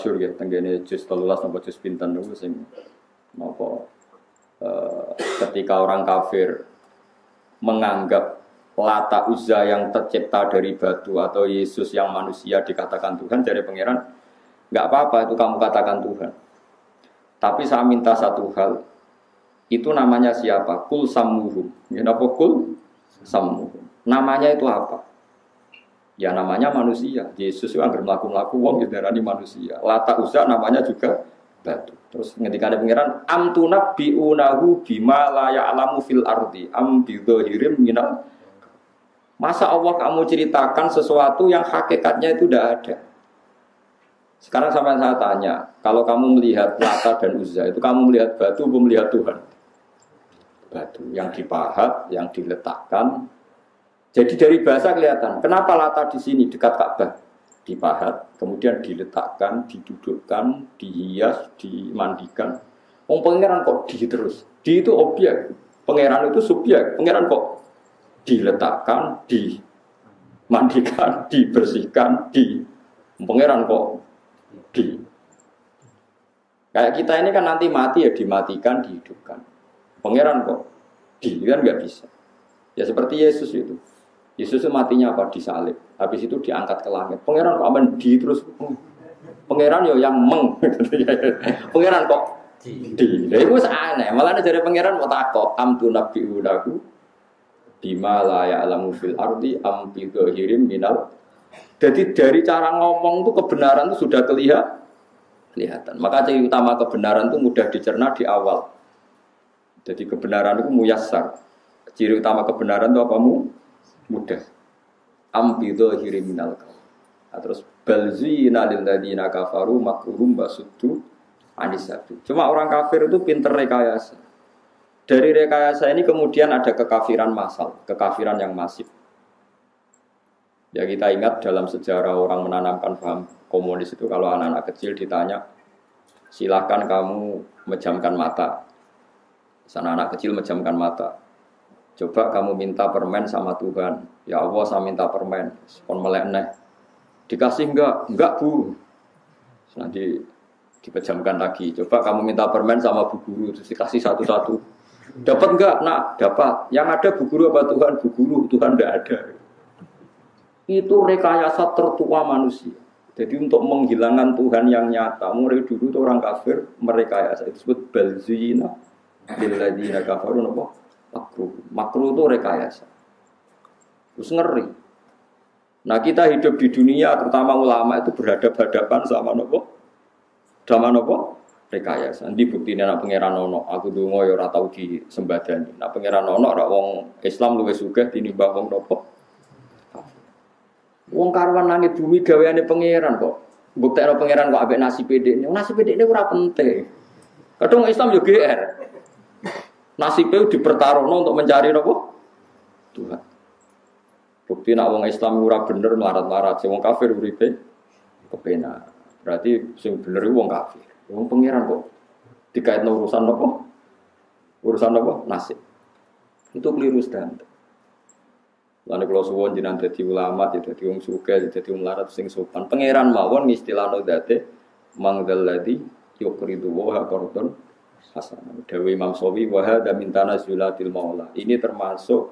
masyhur ya tenggene juz 13 napa juz pinten niku sing napa ketika orang kafir menganggap Lata Uzza yang tercipta dari batu atau Yesus yang manusia dikatakan Tuhan, dari pangeran enggak apa-apa itu kamu katakan Tuhan. Tapi saya minta satu hal, itu namanya siapa? Kul sammuhum. Ya napa kul sammuhum. Namanya itu apa? Ya namanya manusia. Yesus itu anggar mlaku-mlaku wong diarani manusia. Lata Uzza namanya juga batu. Terus ngendikane pangeran am tunabbiunahu bima la ya'lamu fil ardi am bidzahirim minal. Masa Allah kamu ceritakan sesuatu yang hakikatnya itu tidak ada. Sekarang sampai saya tanya, kalau kamu melihat Lata dan Uzza itu kamu melihat batu atau melihat Tuhan? Batu yang dipahat, yang diletakkan. Jadi dari bahasa kelihatan, kenapa Lata di sini dekat Ka'bah? Dipahat, kemudian diletakkan, didudukkan, dihias, dimandikan. Pangeran kok di terus? Di itu objek, pangeran itu subjek. Pangeran kok diletakkan, dimandikan, dibersihkan, pangeran kok di. Kayak kita ini kan nanti mati ya dimatikan, dihidupkan. Pangeran kok di kan nggak bisa. Ya seperti Yesus itu. Yesus matinya apa? Disalib. Habis itu diangkat ke langit. Pangeran kok aman di terus. Pangeran yo yang meng. Pangeran kok di. Lha iku aneh. Malah dari pangeran mau takok am tu nabiunahu bima la ya'lamu fil ardi am bi dhahirim minal. Jadi dari cara ngomong itu kebenaran itu sudah kelihatan. Maka ciri utama kebenaran itu mudah dicerna di awal. Jadi kebenaran itu muyassar. Ciri utama kebenaran itu apa mudah. Ambidho hiriminal. Nah, terus balzina lil ladina kafaru makruhum basuddu anisabi. Cuma orang kafir itu pinter rekayasa. Dari rekayasa ini kemudian ada kekafiran massal, kekafiran yang masif. Ya kita ingat dalam sejarah orang menanamkan paham komunis itu kalau anak-anak kecil ditanya, silakan kamu menjamkan mata. Sana anak kecil menjamkan mata. Coba kamu minta permen sama Tuhan. Ya Allah saya minta permen. Kon melek neh. Dikasih enggak Bu. Nanti dipejamkan lagi. Coba kamu minta permen sama Bu Guru. Terus dikasih satu-satu. Dapat enggak? Nak, dapat. Yang ada Bu Guru apa Tuhan? Bu Guru, Tuhan enggak ada. Itu rekayasa tertua manusia. Jadi untuk menghilangkan Tuhan yang nyata. Mulai dulu itu orang kafir merekayasa. Itu disebut balzina. Billadina kafaru apa? Makruh itu rekayasa. Terus ngeri. Nah kita hidup di dunia, terutama ulama itu berhadapan-hadapan sama nopo, sama nopo rekayasa. Nanti bukti nih nak pangeran ono, aku dungo ya ora tau disembadani. Nak pangeran ono, ora wong Islam luwes sugih tinimbang wong nopo. Wong karuan langit bumi gaweane pangeran kok. Buktekno pangeran kok ambek nasi pedekne. Nasi pedekne ora penting. Kadang Islam yo GR. Nasibnya dipertaruhkan untuk mencari apa? Tuhan. Bukti nak wong Islam ora bener melarat-larat, wong kafir uripe kepenak. Berarti sing bener wong kafir. Wong pangeran kok dikaitno urusan apa? Urusan apa? Nasib. Itu keliru standar. Lan kula suwun jenengan dadi ulama, dadi wong sugih, dadi wong melarat sing sopan. Pangeran mawon ngistilahno date mangdalladzi yuqridu wa qardun hasan. Dewi Imam Sawi wahada mintana zulatil maula. Ini termasuk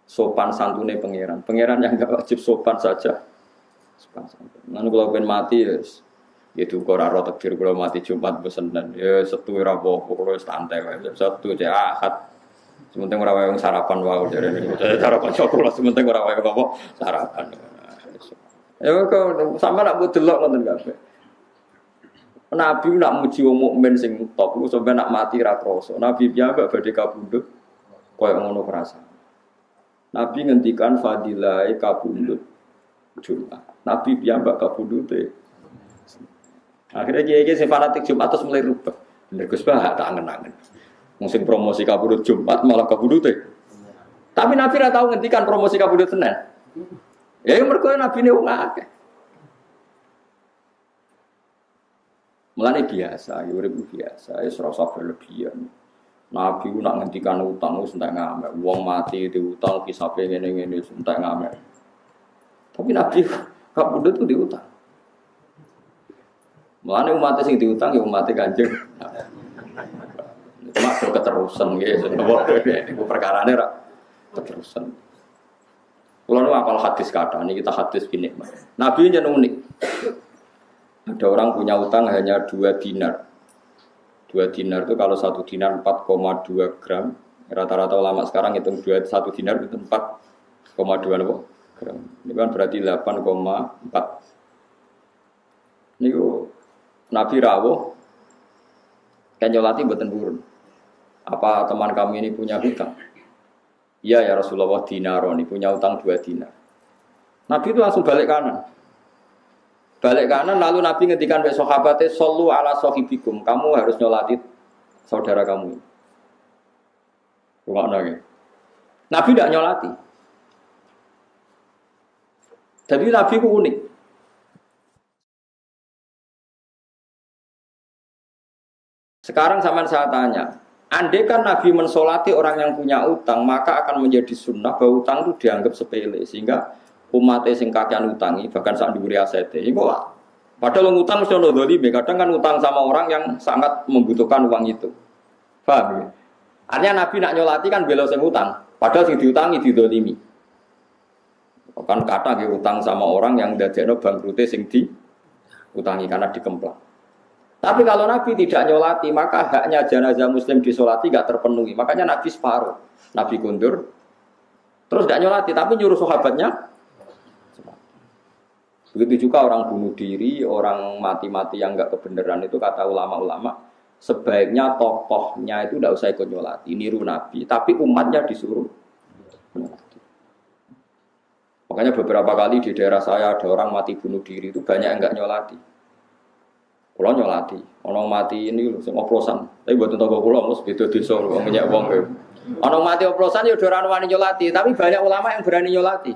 sopan santune pangeran. Pangeran yang enggak wajib sopan saja. Sopan santun. Lan kula pengen mati yes. Itu kok ora takdir kula mati Jumat besenen. Ya Setu ora apa-apa kula santai wae. Setu cek Ahad. Sementing ora wae sarapan wae jarene. Sarapan kula sementing ora wae apa sarapan. Ya kok sampe nak delok ngoten kabeh. Nabi nak muji wong mukmin sing top ku sampe nak mati ra krasa. Nabi piyambak badhe kabundut koyo ngono perasaan. Nabi ngendikan fadilai kabundut Jumat. Nabi piyambak kabundute. Akhirnya kiai-kiai sing fanatik Jumat terus mulai rubah. Bener Gus Bah tak angen-angen. Wong sing promosi kabundut Jumat malah kabundute. Tapi Nabi ra tau ngendikan promosi kabundut Senin. Ya mergo Nabi ne wong akeh. Mulane biasa, urip biasa, wis ora usah berlebihan. Nabi ku nak ngendikan utang wis entek ngamek. Wong mati diutang kisape ngene-ngene wis entek ngamek. Tapi Nabi kabudut ku diutang. Mulane umat sing diutang ya umat Kanjeng. Cuma keterusan gitu, itu perkarane ra keterusan. Kalau nu apal hadis kata, ini kita hadis gini. Nabi yang unik. Ada orang punya utang hanya 2 dinar. 2 dinar itu kalau 1 dinar 4,2 gram. Rata-rata ulama sekarang hitung 1 dinar itu 4,2 gram. Ini kan berarti 8,4. Ini Nabi rawuh kan nyolati mboten purun. Apa teman kami ini punya hutang? Iya ya Rasulullah dinaroni punya utang 2 dinar. Nabi itu langsung balik kanan. Balik kanan lalu Nabi ngendikan ke sahabatnya sallu ala sahibikum. Kamu harus nyolati saudara kamu. Rungokno nggih. Nabi tidak nyolati. Jadi Nabi itu unik. Sekarang sampean saya tanya, andai kan Nabi mensolati orang yang punya utang, maka akan menjadi sunnah bahwa utang itu dianggap sepele, sehingga umatnya sing kakean utangi, bahkan sak dhuwure asete. Iku padahal ngutang mesti ono dzalime, kadang kan utang sama orang yang sangat membutuhkan uang itu. Paham ya? Artinya Nabi nak nyolati kan bela sing utang, padahal sing diutangi didzalimi. Kan kata utang sama orang yang dadekno bangkrute sing diutangi karena dikemplak. Tapi kalau Nabi tidak nyolati, maka haknya jenazah muslim disolati gak terpenuhi. Makanya Nabi separuh. Nabi kundur, terus gak nyolati, tapi nyuruh sahabatnya. Begitu juga orang bunuh diri, orang mati-mati yang gak kebenaran itu kata ulama-ulama, sebaiknya tokohnya itu gak usah ikut nyolati, niru Nabi. Tapi umatnya disuruh nyolati. Makanya beberapa kali di daerah saya ada orang mati bunuh diri itu banyak yang gak nyolati. Kulo nyolati, ono mati ini lho sing oplosan. Tapi mboten tangga kula mesti beda desa wong minyak wong. Ono mati oplosan ya ora wani nyolati, tapi banyak ulama yang berani nyolati.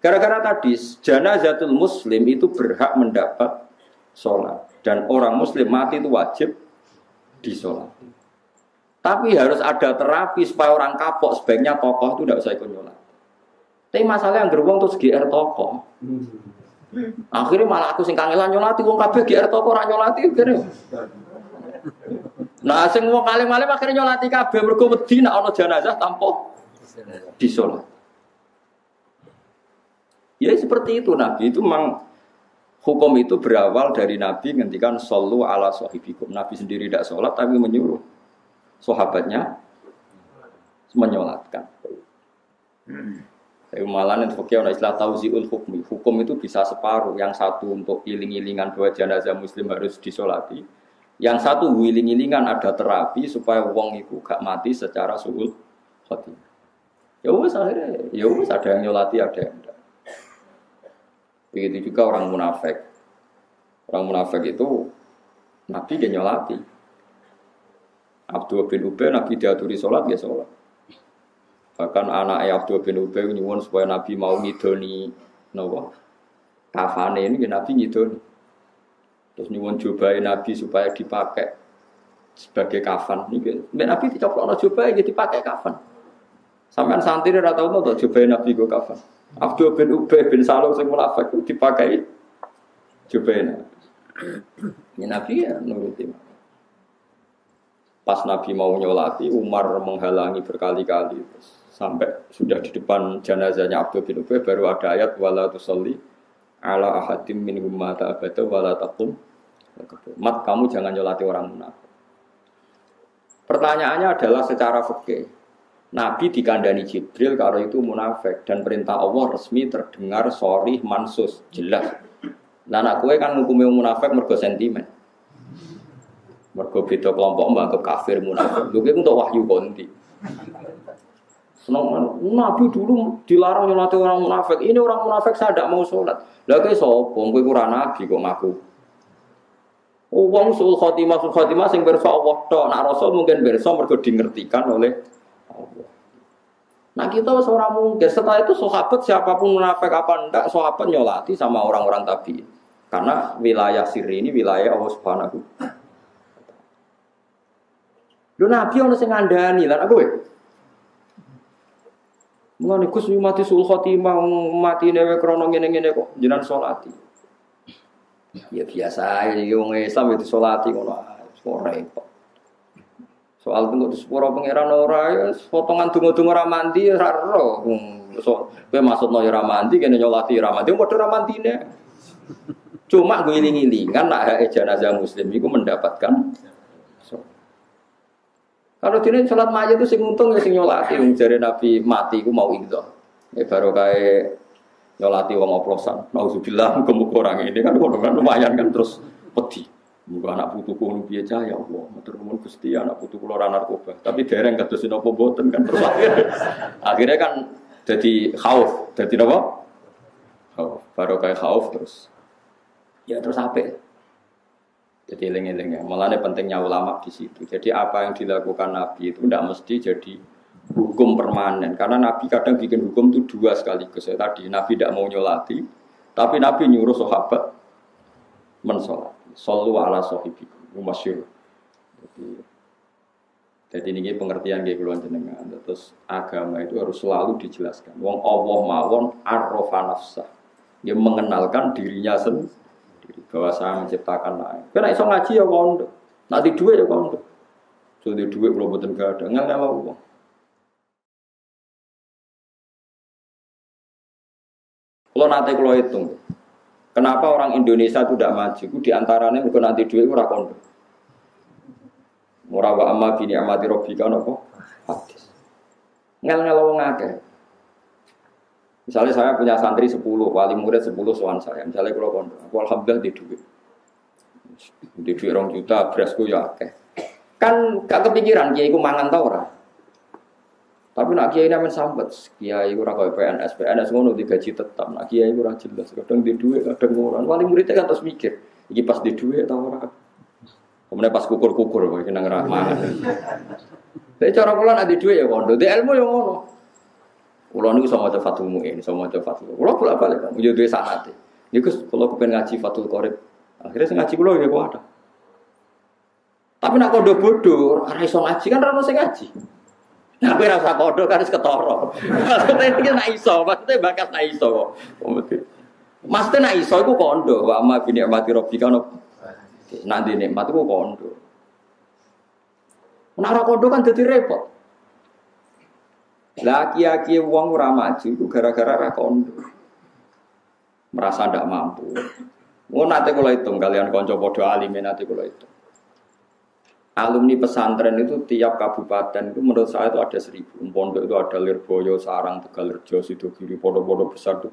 Gara-gara tadi janazatul muslim itu berhak mendapat sholat dan orang muslim mati itu wajib disolati. Tapi harus ada terapi supaya orang kapok, sebaiknya tokoh itu tidak usah ikut nyolati. Tapi masalah yang gerbong terus GR tokoh. Akhirnya malah aku sing kangelan nyolati wong kabeh GR toko ora nyolati kene. Nah sing wong alim-alim akhirnya nyolati kabeh mergo wedi nek ana jenazah tanpa disolat. Ya seperti itu Nabi itu memang hukum itu berawal dari Nabi ngendikan sallu ala sahibikum. Nabi sendiri tidak sholat tapi menyuruh sahabatnya menyolatkan. Malah nanti fakir ada istilah tauziul hukmi. Hukum itu bisa separuh. Yang satu untuk iling-ilingan bahwa jenazah muslim harus disolati. Yang satu iling-ilingan ada terapi supaya wong itu gak mati secara suul khotimah. Ya wes akhirnya, ya wes ada yang nyolati ada yang enggak. Begitu juga orang munafik. Orang munafik itu Nabi dia nyolati. Abdullah bin Ubay Nabi diaturi sholat ya sholat. Bahkan anak Abdullah bin Ubay nyuwun supaya Nabi mau ngidoni napa? Kafane ini Nabi ngidoni. Terus nyuwun jubahe Nabi supaya dipakai sebagai kafan. Niki Nabi dicoplokno jubahe iki dipakai kafan. Sampeyan santri ora tau to jubahe Nabi go kafan. Abdullah bin Ubay bin Salul sing munafik dipakai jubahe Nabi. Ini Nabi ya nuruti. Pas Nabi mau nyolati, Umar menghalangi berkali-kali. Sampai sudah di depan jenazahnya Abdul bin Ubay baru ada ayat wala tusalli ala ahadim minhum mata abada wala taqum. Mat kamu jangan nyolati orang munafik. Pertanyaannya adalah secara fikih. Nabi dikandani Jibril kalau itu munafik dan perintah Allah resmi terdengar sharih mansus jelas. Lah anak kowe kan ngukumi munafik mergo sentimen. Mergo beda kelompok mbak kafir munafik. Lho kuwi untuk wahyu konti. Senang Nabi dulu dilarang nyolati orang munafik. Ini orang munafik saya tidak mau sholat. Lah kowe sapa? Kowe ora nabi kok ngaku. Oh wong sul khotimah sing pirsa Allah tok. Nek rasul mungkin pirsa mergo dingertikan oleh Allah. Nah kita seorang mungkin setelah itu sahabat siapapun munafik apa enggak sahabat nyolati sama orang-orang tabi'in. Karena wilayah sirri ini wilayah Allah Subhanahu. Lho Nabi ono sing ngandani lan aku mulane Gus mati sul khotimah mati newe krana ngene-ngene kok jenengan salati. Ya biasa ya wong Islam itu salati ngono ora repot. Soal tunggu sepuro pangeran ora ya potongan donga-donga ora mandi ora ero. So kowe maksudno ya ora mandi kene nyolati ora mandi padha ora mandine. Cuma gue iling-ilingan nak jenazah muslim iku mendapatkan kalau dene salat mayit itu sing untung ya sing nyolati wong jare Nabi mati iku mau itu. Baru kae nyolati wong oplosan. Nauzubillah muga-muga orang ini kan lumayan kan terus wedi. Muga anak putuku ngono piye cah ya Allah, matur nuwun Gusti anak putuku ora narkoba. Tapi dereng kados napa mboten kan terus akhirnya kan jadi khauf, jadi napa? Khauf. Baru kae khauf terus. Ya terus apik. Jadi eling-eling ya. Mulane pentingnya ulama di situ. Jadi apa yang dilakukan Nabi itu tidak mesti jadi hukum permanen. Karena Nabi kadang bikin hukum itu dua sekaligus. Ya, tadi Nabi tidak mau nyolati, tapi Nabi nyuruh sahabat mensolati. Sallu ala sahibikum. Masyhur. Jadi ini pengertian kayak keluhan jenengan. Terus agama itu harus selalu dijelaskan. Wong Allah mawon arrofa nafsah. Dia mengenalkan dirinya sendiri. Bahwa saya menciptakan lain. Karena iso ngaji ya kondo. Nanti duit ya kondo. So di duit kalau boten gak ada. Nggak uang. Kalau nanti kalau hitung, kenapa orang Indonesia itu tidak maju? Itu diantaranya bukan nanti duit ora kondo. Murah wa amma bini amati robbika apa? Hadis. Ngel wong akeh. Misalnya saya punya santri 10, wali murid 10 sowan saya. Misalnya kalau kondo, aku alhamdulillah di duit 2 juta, berasku ya akeh. Kan gak kepikiran kiai ku mangan ta ora. Tapi nak kiai nemen sambat, kiai ora koyo PNS ngono digaji tetap. Nak kiai ora jelas, kadang di duit, kadang ora. Wali murid kan terus mikir, iki pas di duit ta ora. Kemudian pas kukur-kukur kowe nang rahmat. Tapi cara kula nak di duit ya kondo, di ilmu ya ngono. Kulo niku sama maca Fathul Mu'in, sama maca Fathul. Kulo bolak-balik kan, yo duwe sanate. Niku kulo kepen ngaji Fathul Qorib. Akhirnya sing ngaji kulo ya kuwi ada. Tapi nak kondo bodoh, ora iso ngaji kan ora ono sing ngaji. Nah, kowe ora usah kondo kan wis ketara. Maksudnya iki nak iso, maksudnya bakas nak iso kok. Maksudnya nak iso iku kondo, wa ma bi ni'mati rabbika ono. Nanti nikmat iku kondo. Nek ora kondo kan dadi repot. Lah kiai-kiai wong ora maju itu gara-gara ra kondo. Merasa ndak mampu. Mun nate kula hitung kalian kanca padha alime nate kula hitung. Alumni pesantren itu tiap kabupaten itu menurut saya itu ada 1000. Pondok itu ada Lirboyo, Sarang, Tegalrejo, Sidogiri, pondok-pondok besar itu.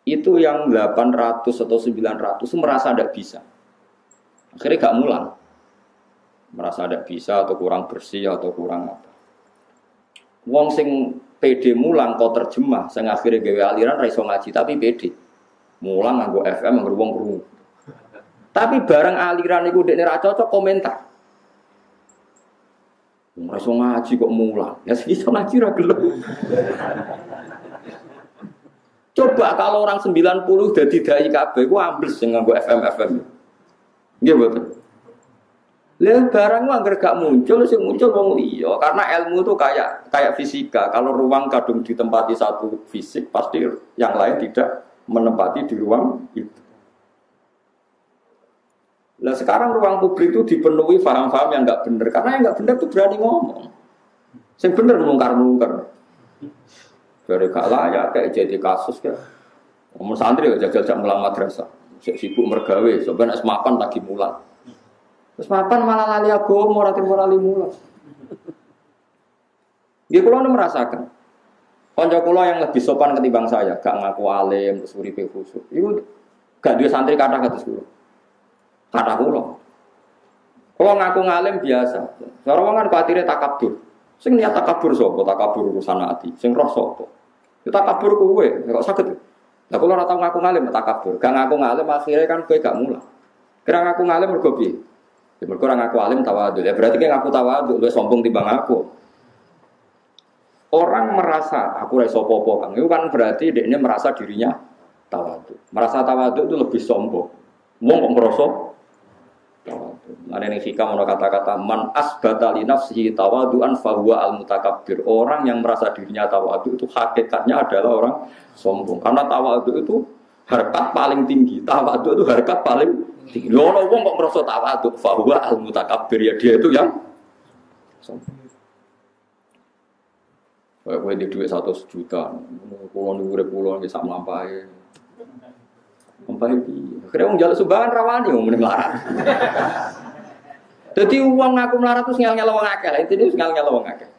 Itu yang 800 atau 900 itu merasa ndak bisa. Akhirnya gak mulang. Merasa ndak bisa atau kurang bersih atau kurang apa. Wong sing PD mulang kok terjemah, sing akhire gawe aliran ra iso ngaji tapi PD. Mulang nganggo FM nganggo wong krungu. Tapi bareng aliran iku dekne ra cocok komentar. Ora iso ngaji kok mulang. Ya sing iso ngaji ra gelem. Coba kalau orang 90 dadi dai kabeh ku ambles sing nganggo FM. Nggih mboten. Lah barang anggar gak muncul sing muncul wong liya karena ilmu itu kayak fisika. Kalau ruang kadung ditempati satu fisik pasti yang lain tidak menempati di ruang itu. Lah sekarang ruang publik itu dipenuhi paham-paham yang enggak benar karena yang enggak benar itu berani ngomong. Sing bener mungkar-mungkar. Dari gak layak kayak jadi kasus kayak umur santri jajal mulang madrasah. Sibuk mergawe, sampeyan es mapan lagi mulang. Terus mapan malah lali agama, ora timo lali mulang. Dia kula merasakan. Kanca kula yang lebih sopan ketimbang saya, gak ngaku alim, terus uripe khusyuk. Iku gak duwe santri kathah kados kula. Kathah kula. Kula ngaku ngalim biasa. Cara wong kan kuwatire takabur. Sing niat takabur sapa? Takabur urusan ati. Sing roh sapa? Ya takabur kowe, kok saged. Lah kula ora tau ngaku ngalim takabur. Gak ngaku ngalim akhire kan kowe gak mulang. Kira ngaku ngalim mergo piye? Ya mergo ora ngaku alim tawadhu. Ya berarti ki ngaku tawadhu luwih sombong timbang aku. Orang merasa aku ora iso apa-apa Kang. Itu kan berarti dekne merasa dirinya tawadhu. Merasa tawadhu itu lebih sombong. Wong kok ngrasa tawadhu. Mane ning hikam ono kata-kata man asbata li nafsihi tawadhuan fa huwa al-mutakabbir. Orang yang merasa dirinya tawadhu itu hakikatnya adalah orang sombong. Karena tawadhu itu Harkat paling tinggi, tawadhu itu harkat paling tinggi. Ono wong kok merasa tawadhu, fa huwa al-mutakabbir, ya dia itu yang sombong. Kowe di duit 100 juta, pulau nurep pulau nggak sama lampai, lampai di. Akhirnya wong jaluk sumbangan rawani wong mending melarat. Jadi uang aku melarat terus ngel wong akeh, lah itu ngel wong akeh.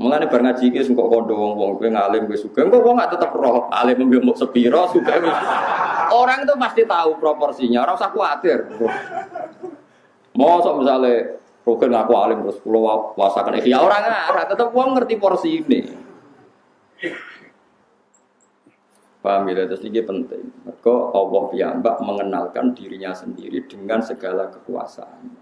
Mulane bar ngaji iki kok kondo wong kowe ngalim kowe sugih, kok wong gak tetep roh alim mbok sepiro sugih. Orang itu pasti tahu proporsinya, ora usah kuwatir. Mosok misale Rogen ngaku alim terus kula wasaken ihya orang ngarah, tetep wong ngerti porsi ini. Paham ya, terus ini penting. Mergo Allah piyambak mengenalkan dirinya sendiri dengan segala kekuasaan.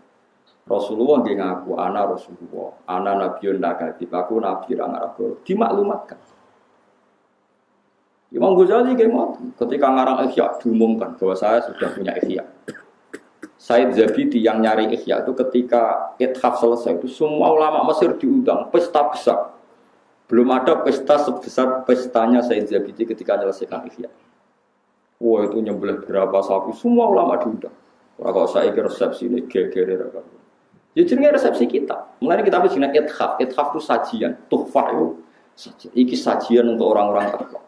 Rasulullah nggih ngaku ana Rasulullah, ana nabiyun nakatib, aku nabi ra ngarep. Dimaklumatkan. Imam Ghazali nggih ketika ngarang ihya diumumkan bahwa saya sudah punya ihya. Said Zabidi yang nyari ihya itu ketika ithaf selesai itu semua ulama Mesir diundang, pesta besar. Belum ada pesta sebesar pestanya Said Zabidi ketika menyelesaikan ihya. Wah itu nyembelih berapa sapi, semua ulama diundang. Kalau saya kira resepsi ini geger. Ya jenenge resepsi kita. Mulane kita wis jenenge ithaf. Ithaf itu sajian, tuhfah itu. Iki sajian untuk orang-orang tertentu.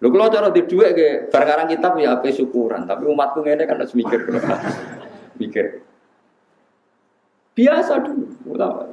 Lho kalau cara di dhuwit ge barang kitab ya ape syukuran, tapi umatku ngene kan harus mikir. Mikir. Biasa dulu ulama.